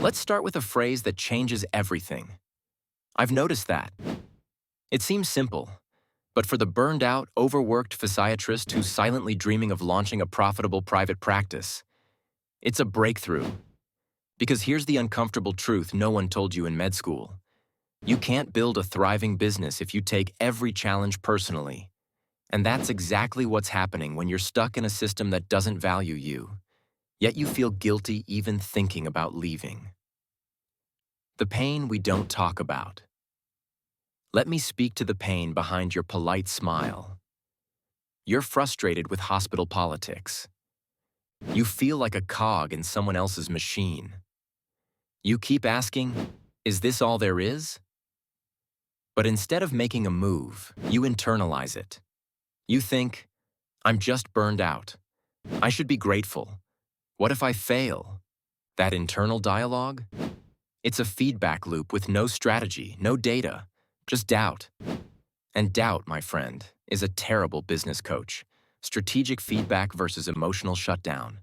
Let's start with a phrase that changes everything. I've noticed that. It seems simple, but for the burned out, overworked physiatrist who's silently dreaming of launching a profitable private practice, it's a breakthrough. Because here's the uncomfortable truth no one told you in med school. You can't build a thriving business if you take every challenge personally. And that's exactly what's happening when you're stuck in a system that doesn't value you, yet you feel guilty even thinking about leaving. The pain we don't talk about. Let me speak to the pain behind your polite smile. You're frustrated with hospital politics. You feel like a cog in someone else's machine. You keep asking, is this all there is? But instead of making a move, you internalize it. You think, I'm just burned out. I should be grateful. What if I fail? That internal dialogue? It's a feedback loop with no strategy, no data, just doubt. And doubt, my friend, is a terrible business coach. Strategic feedback versus emotional shutdown.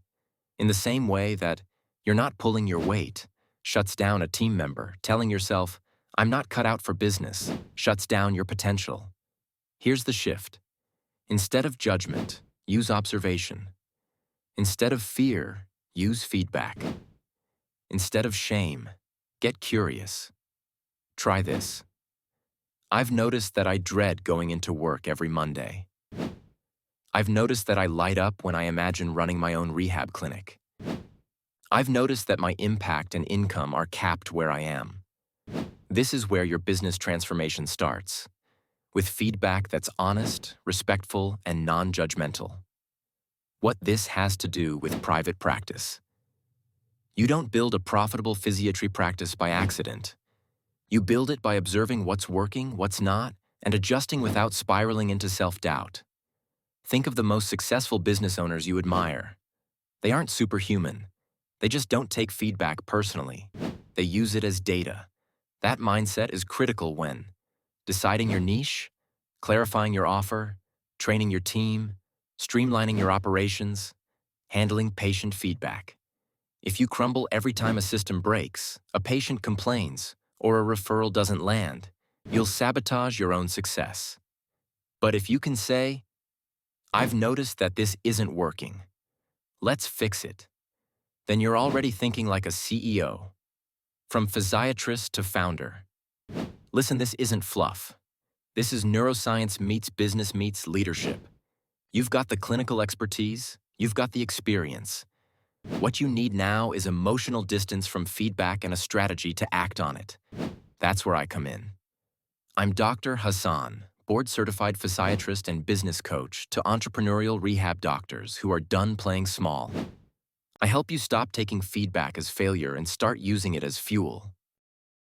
In the same way that you're not pulling your weight shuts down a team member, telling yourself, I'm not cut out for business, shuts down your potential. Here's the shift. Instead of judgment, use observation. Instead of fear, use feedback. Instead of shame, get curious. Try this. I've noticed that I dread going into work every Monday. I've noticed that I light up when I imagine running my own rehab clinic. I've noticed that my impact and income are capped where I am. This is where your business transformation starts, with feedback that's honest, respectful, and non-judgmental. What this has to do with private practice. You don't build a profitable physiatry practice by accident. You build it by observing what's working, what's not, and adjusting without spiraling into self-doubt. Think of the most successful business owners you admire. They aren't superhuman. They just don't take feedback personally. They use it as data. That mindset is critical when deciding your niche, clarifying your offer, training your team, streamlining your operations, handling patient feedback. If you crumble every time a system breaks, a patient complains, or a referral doesn't land, you'll sabotage your own success. But if you can say, I've noticed that this isn't working, let's fix it, then you're already thinking like a CEO. From physiatrist to founder. Listen, this isn't fluff. This is neuroscience meets business meets leadership. You've got the clinical expertise, you've got the experience. What you need now is emotional distance from feedback and a strategy to act on it. That's where I come in. I'm Dr. Hassan, board-certified physiatrist and business coach to entrepreneurial rehab doctors who are done playing small. I help you stop taking feedback as failure and start using it as fuel.